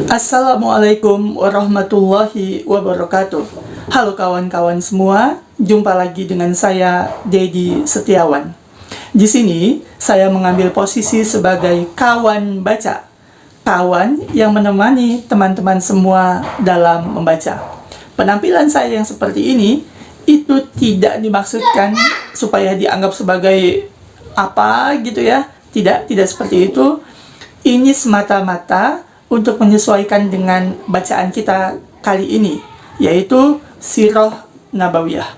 Assalamualaikum warahmatullahi wabarakatuh. Halo kawan-kawan semua, jumpa lagi dengan saya Dedi Setiawan. Di sini saya mengambil posisi sebagai kawan baca, kawan yang menemani teman-teman semua dalam membaca. Penampilan saya yang seperti ini itu tidak dimaksudkan supaya dianggap sebagai apa gitu ya. Tidak seperti itu. Ini semata-mata untuk menyesuaikan dengan bacaan kita kali ini, yaitu Sirah Nabawiyah.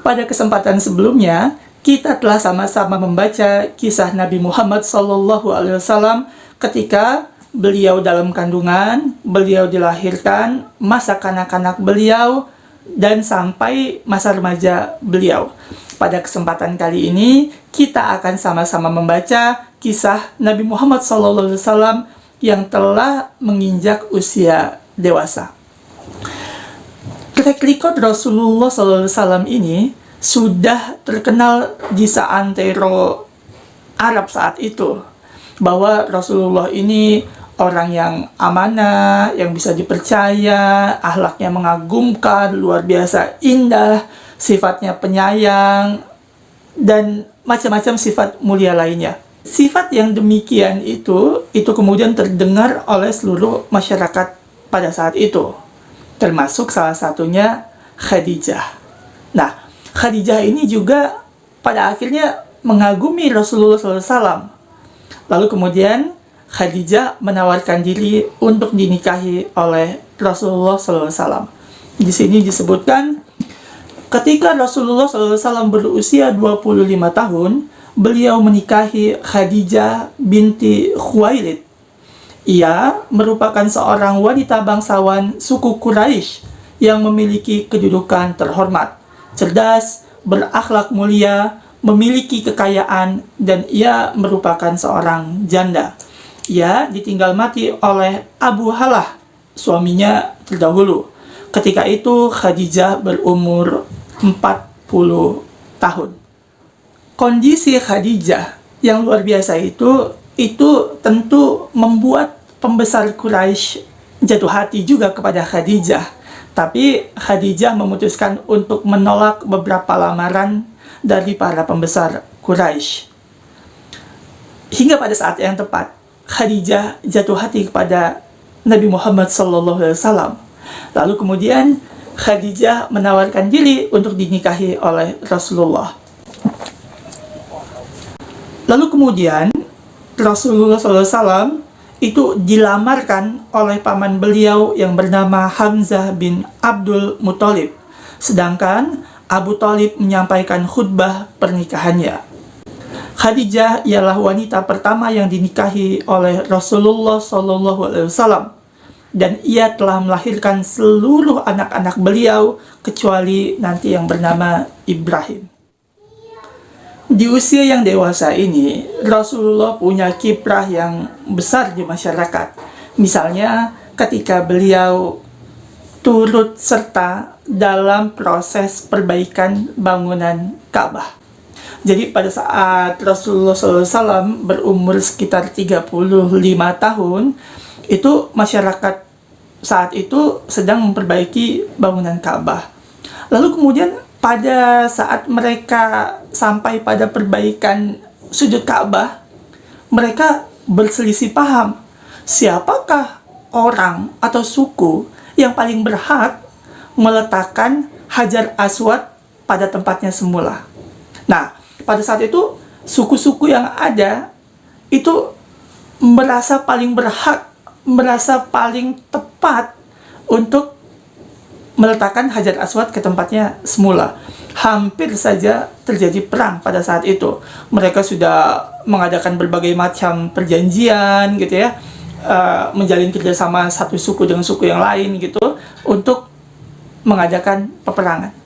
Pada kesempatan sebelumnya, kita telah sama-sama membaca kisah Nabi Muhammad SAW ketika beliau dalam kandungan, beliau dilahirkan, masa kanak-kanak beliau, dan sampai masa remaja beliau. Pada kesempatan kali ini, kita akan sama-sama membaca kisah Nabi Muhammad SAW yang telah menginjak usia dewasa. Track record Rasulullah SAW ini sudah terkenal di seantero Arab saat itu, bahwa Rasulullah ini orang yang amanah, yang bisa dipercaya, akhlaknya mengagumkan, luar biasa indah, sifatnya penyayang, dan macam-macam sifat mulia lainnya. Sifat yang demikian itu kemudian terdengar oleh seluruh masyarakat pada saat itu, termasuk salah satunya Khadijah. Nah, Khadijah ini juga pada akhirnya mengagumi Rasulullah SAW. Lalu kemudian Khadijah menawarkan diri untuk dinikahi oleh Rasulullah SAW. Di sini disebutkan, ketika Rasulullah SAW berusia 25 tahun, beliau menikahi Khadijah binti Khuwailid. Ia merupakan seorang wanita bangsawan suku Quraisy yang memiliki kedudukan terhormat, cerdas, berakhlak mulia, memiliki kekayaan, dan ia merupakan seorang janda. Ia ditinggal mati oleh Abu Halah, suaminya terdahulu. Ketika itu Khadijah berumur 40 tahun. Kondisi Khadijah yang luar biasa itu tentu membuat pembesar Quraisy jatuh hati juga kepada Khadijah. Tapi Khadijah memutuskan untuk menolak beberapa lamaran dari para pembesar Quraisy. Hingga pada saat yang tepat, Khadijah jatuh hati kepada Nabi Muhammad SAW. Lalu kemudian Khadijah menawarkan diri untuk dinikahi oleh Rasulullah. Lalu kemudian Rasulullah SAW itu dilamarkan oleh paman beliau yang bernama Hamzah bin Abdul Muthalib. Sedangkan Abu Thalib menyampaikan khutbah pernikahannya. Khadijah ialah wanita pertama yang dinikahi oleh Rasulullah SAW. Dan ia telah melahirkan seluruh anak-anak beliau kecuali nanti yang bernama Ibrahim. Di usia yang dewasa ini, Rasulullah punya kiprah yang besar di masyarakat. Misalnya, ketika beliau turut serta dalam proses perbaikan bangunan Ka'bah. Jadi pada saat Rasulullah SAW berumur sekitar 35 tahun, itu masyarakat saat itu sedang memperbaiki bangunan Ka'bah. Lalu kemudian pada saat mereka sampai pada perbaikan sudut Ka'bah, mereka berselisih paham. Siapakah orang atau suku yang paling berhak meletakkan Hajar Aswad pada tempatnya semula? Nah, pada saat itu suku-suku yang ada itu merasa paling berhak, merasa paling tepat untuk meletakkan Hajar Aswad ke tempatnya semula. Hampir saja terjadi perang pada saat itu. Mereka sudah mengadakan berbagai macam perjanjian gitu ya, menjalin kerjasama satu suku dengan suku yang lain gitu untuk mengadakan peperangan.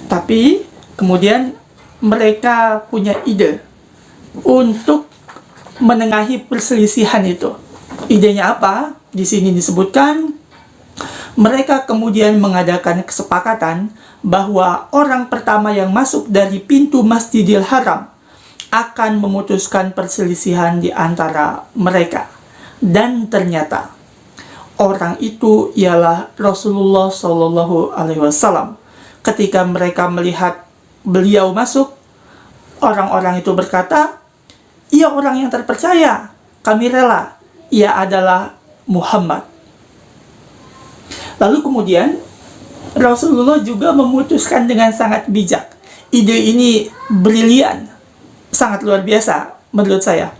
Tapi kemudian mereka punya ide untuk menengahi perselisihan itu. Idenya apa? Di sini disebutkan, mereka kemudian mengadakan kesepakatan bahwa orang pertama yang masuk dari pintu Masjidil Haram akan memutuskan perselisihan di antara mereka. Dan ternyata orang itu ialah Rasulullah Shallallahu Alaihi Wasallam. Ketika mereka melihat beliau masuk, orang-orang itu berkata, "Ia orang yang terpercaya, kami rela. Ia adalah Muhammad." Lalu kemudian Rasulullah juga memutuskan dengan sangat bijak. Ide ini brilian, sangat luar biasa menurut saya.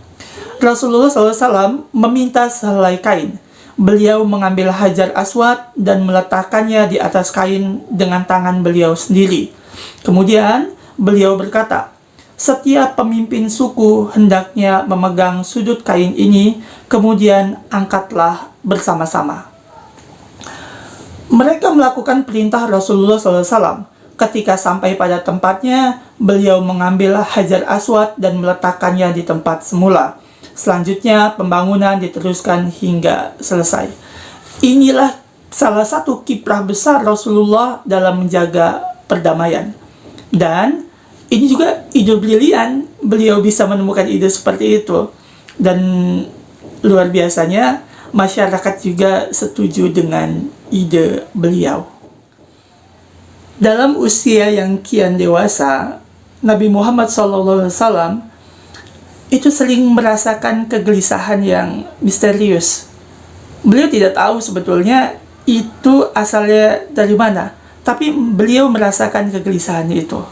Rasulullah SAW meminta sehelai kain. Beliau mengambil Hajar Aswad dan meletakkannya di atas kain dengan tangan beliau sendiri. Kemudian beliau berkata, "Setiap pemimpin suku hendaknya memegang sudut kain ini, kemudian angkatlah bersama-sama." Mereka melakukan perintah Rasulullah SAW. Ketika sampai pada tempatnya, beliau mengambil Hajar Aswad dan meletakkannya di tempat semula. Selanjutnya, pembangunan diteruskan hingga selesai. Inilah salah satu kiprah besar Rasulullah dalam menjaga perdamaian. Dan ini juga ide brilian, beliau bisa menemukan ide seperti itu. Dan luar biasanya, masyarakat juga setuju dengan ide beliau. Dalam usia yang kian dewasa, Nabi Muhammad SAW itu sering merasakan kegelisahan yang misterius. Beliau tidak tahu sebetulnya itu asalnya dari mana, tapi beliau merasakan kegelisahan itu.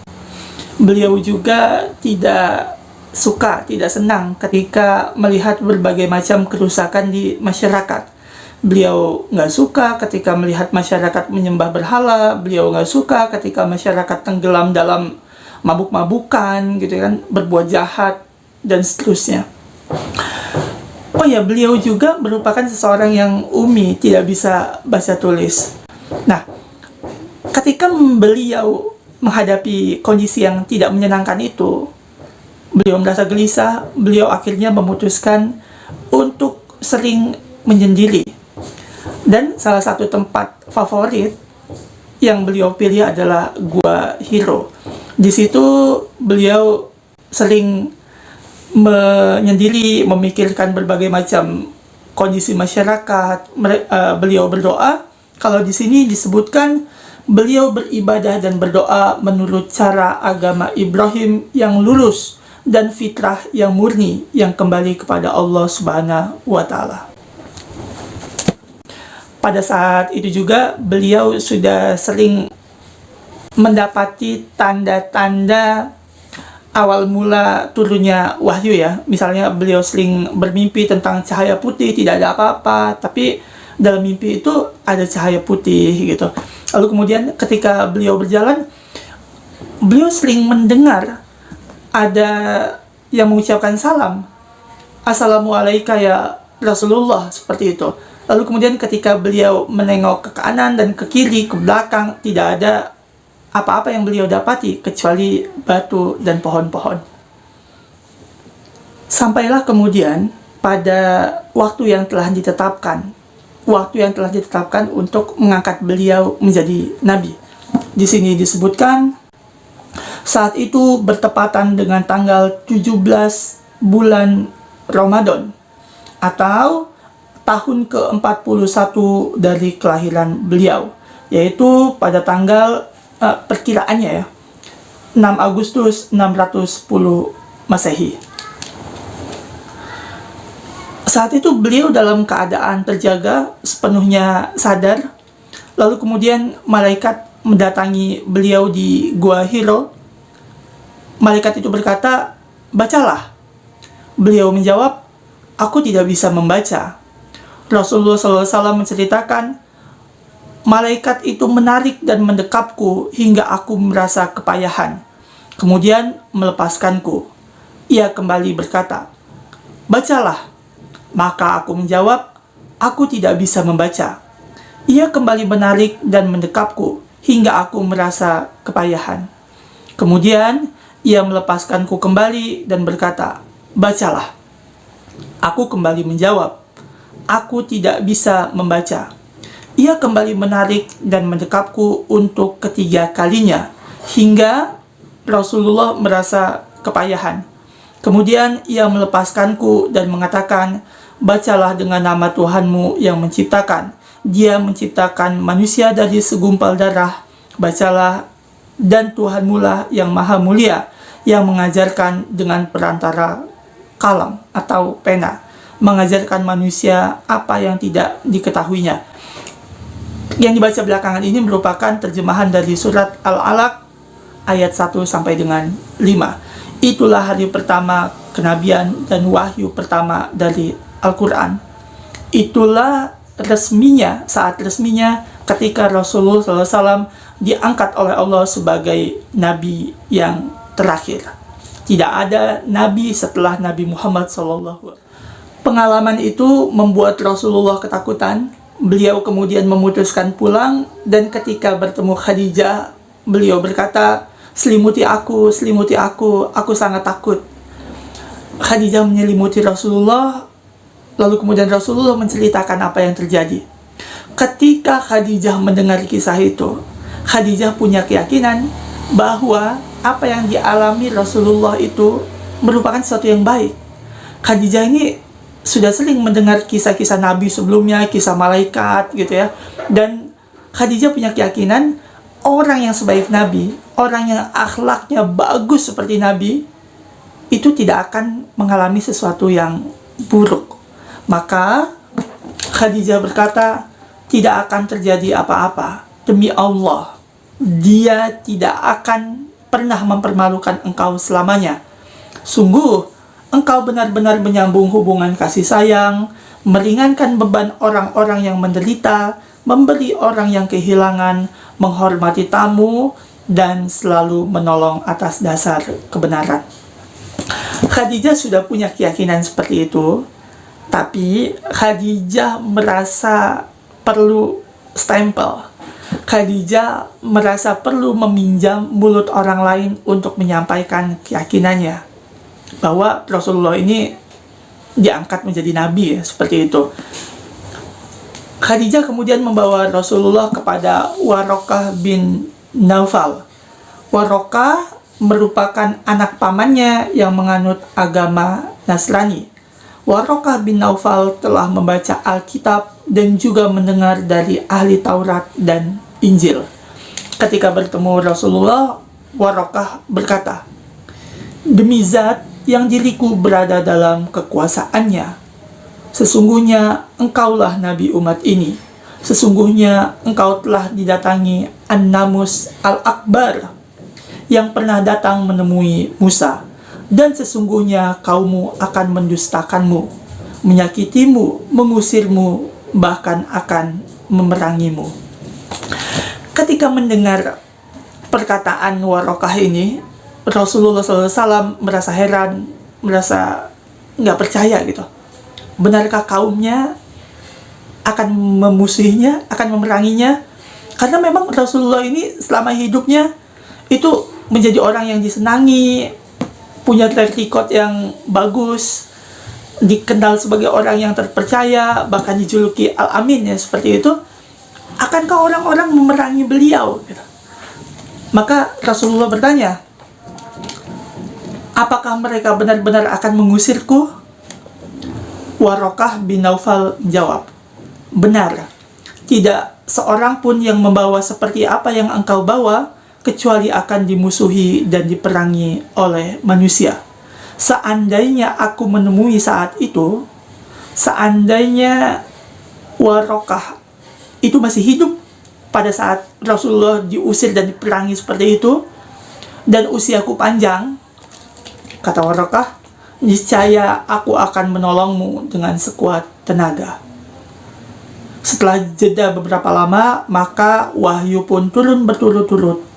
Beliau juga tidak suka, tidak senang ketika melihat berbagai macam kerusakan di masyarakat. Beliau nggak suka ketika melihat masyarakat menyembah berhala. Beliau nggak suka ketika masyarakat tenggelam dalam mabuk-mabukan, gitu kan, berbuat jahat dan seterusnya. Oh ya, beliau juga merupakan seseorang yang umi, tidak bisa baca tulis. Nah, ketika beliau menghadapi kondisi yang tidak menyenangkan itu, beliau merasa gelisah. Beliau akhirnya memutuskan untuk sering menyendiri. Dan salah satu tempat favorit yang beliau pilih adalah Gua Hiro. Di situ beliau sering menyendiri, memikirkan berbagai macam kondisi masyarakat. Beliau berdoa. Kalau di sini disebutkan beliau beribadah dan berdoa menurut cara agama Ibrahim yang lurus dan fitrah yang murni yang kembali kepada Allah Subhanahu wa Ta'ala. Pada saat itu juga beliau sudah sering mendapati tanda-tanda awal mula turunnya wahyu ya. Misalnya beliau sering bermimpi tentang cahaya putih, tidak ada apa-apa, tapi dalam mimpi itu ada cahaya putih gitu. Lalu kemudian ketika beliau berjalan, beliau sering mendengar ada yang mengucapkan salam, "Assalamualaikum ya Rasulullah," seperti itu. Lalu kemudian ketika beliau menengok ke kanan dan ke kiri, ke belakang, tidak ada apa-apa yang beliau dapati kecuali batu dan pohon-pohon. Sampailah kemudian pada waktu yang telah ditetapkan untuk mengangkat beliau menjadi nabi. Di sini disebutkan saat itu bertepatan dengan tanggal 17 bulan Ramadan atau tahun ke-41 dari kelahiran beliau, yaitu pada tanggal perkiraannya ya 6 Agustus 610 Masehi. Saat itu beliau dalam keadaan terjaga, sepenuhnya sadar. Lalu kemudian malaikat mendatangi beliau di Gua Hiro. Malaikat itu berkata, "Bacalah." Beliau menjawab, "Aku tidak bisa membaca." Rasulullah SAW menceritakan, malaikat itu menarik dan mendekapku hingga aku merasa kepayahan. Kemudian melepaskanku. Ia kembali berkata, "Bacalah." Maka aku menjawab, "Aku tidak bisa membaca." Ia kembali menarik dan mendekapku hingga aku merasa kepayahan. Kemudian ia melepaskanku kembali dan berkata, "Bacalah." Aku kembali menjawab, "Aku tidak bisa membaca." Ia kembali menarik dan mendekapku untuk ketiga kalinya, hingga Rasulullah merasa kepayahan. Kemudian ia melepaskanku dan mengatakan, "Bacalah dengan nama Tuhanmu yang menciptakan, Dia menciptakan manusia dari segumpal darah. Bacalah, dan Tuhanmu lah yang maha mulia, yang mengajarkan dengan perantara kalam atau pena, mengajarkan manusia apa yang tidak diketahuinya. Yang dibaca belakangan ini merupakan terjemahan dari surat Al-Alaq ayat 1 sampai dengan 5. Itulah hari pertama kenabian dan wahyu pertama dari Al-Quran. Itulah saat resminya ketika Rasulullah SAW diangkat oleh Allah sebagai nabi yang terakhir. Tidak ada nabi setelah Nabi Muhammad SAW. Pengalaman itu membuat Rasulullah ketakutan. Beliau kemudian memutuskan pulang, dan ketika bertemu Khadijah, beliau berkata, selimuti aku, aku sangat takut." Khadijah menyelimuti Rasulullah, lalu kemudian Rasulullah menceritakan apa yang terjadi. Ketika Khadijah mendengar kisah itu, Khadijah punya keyakinan bahwa apa yang dialami Rasulullah itu merupakan sesuatu yang baik. Khadijah ini sudah sering mendengar kisah-kisah Nabi sebelumnya, kisah malaikat gitu ya. Dan Khadijah punya keyakinan orang yang sebaik Nabi, orang yang akhlaknya bagus seperti Nabi, itu tidak akan mengalami sesuatu yang buruk. Maka Khadijah berkata, tidak akan terjadi apa-apa. Demi Allah, dia tidak akan pernah mempermalukan engkau selamanya. Sungguh, engkau benar-benar menyambung hubungan kasih sayang, meringankan beban orang-orang yang menderita, memberi orang yang kehilangan, menghormati tamu, dan selalu menolong atas dasar kebenaran. Khadijah sudah punya keyakinan seperti itu, tapi Khadijah merasa perlu stempel. Khadijah merasa perlu meminjam mulut orang lain untuk menyampaikan keyakinannya bahwa Rasulullah ini diangkat menjadi nabi ya, seperti itu. Khadijah kemudian membawa Rasulullah kepada Warokah bin Naufal. Warokah merupakan anak pamannya yang menganut agama Nasrani. Warokah bin Naufal telah membaca Alkitab dan juga mendengar dari ahli Taurat dan Injil. Ketika bertemu Rasulullah, Warokah berkata, "Demi zat yang diriku berada dalam kekuasaannya, sesungguhnya engkaulah nabi umat ini. Sesungguhnya engkau telah didatangi An-Namus Al-Akbar yang pernah datang menemui Musa. Dan sesungguhnya kaummu akan mendustakanmu, menyakitimu, mengusirmu, bahkan akan memerangimu." Ketika mendengar perkataan Warokah ini, Rasulullah SAW merasa heran, merasa nggak percaya gitu. Benarkah kaumnya akan memusuhinya, akan memeranginya? Karena memang Rasulullah ini selama hidupnya itu menjadi orang yang disenangi, punya track record yang bagus, dikenal sebagai orang yang terpercaya, bahkan dijuluki Al-Amin ya, seperti itu. Akankah orang-orang memerangi beliau? Gitu. Maka Rasulullah bertanya, apakah mereka benar-benar akan mengusirku? Warokah bin Naufal menjawab, benar, tidak seorang pun yang membawa seperti apa yang engkau bawa, kecuali akan dimusuhi dan diperangi oleh manusia. Seandainya aku menemui saat itu, seandainya Warokah itu masih hidup pada saat Rasulullah diusir dan diperangi seperti itu, dan usiaku panjang, kata Warokah, niscaya aku akan menolongmu dengan sekuat tenaga. Setelah jeda beberapa lama, maka wahyu pun turun berturut-turut.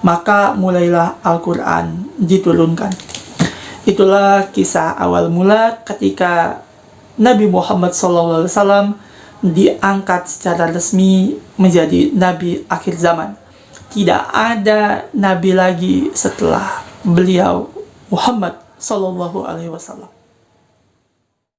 Maka mulailah Al-Quran diturunkan. Itulah kisah awal mula ketika Nabi Muhammad SAW diangkat secara resmi menjadi Nabi akhir zaman. Tidak ada Nabi lagi setelah beliau Muhammad SAW.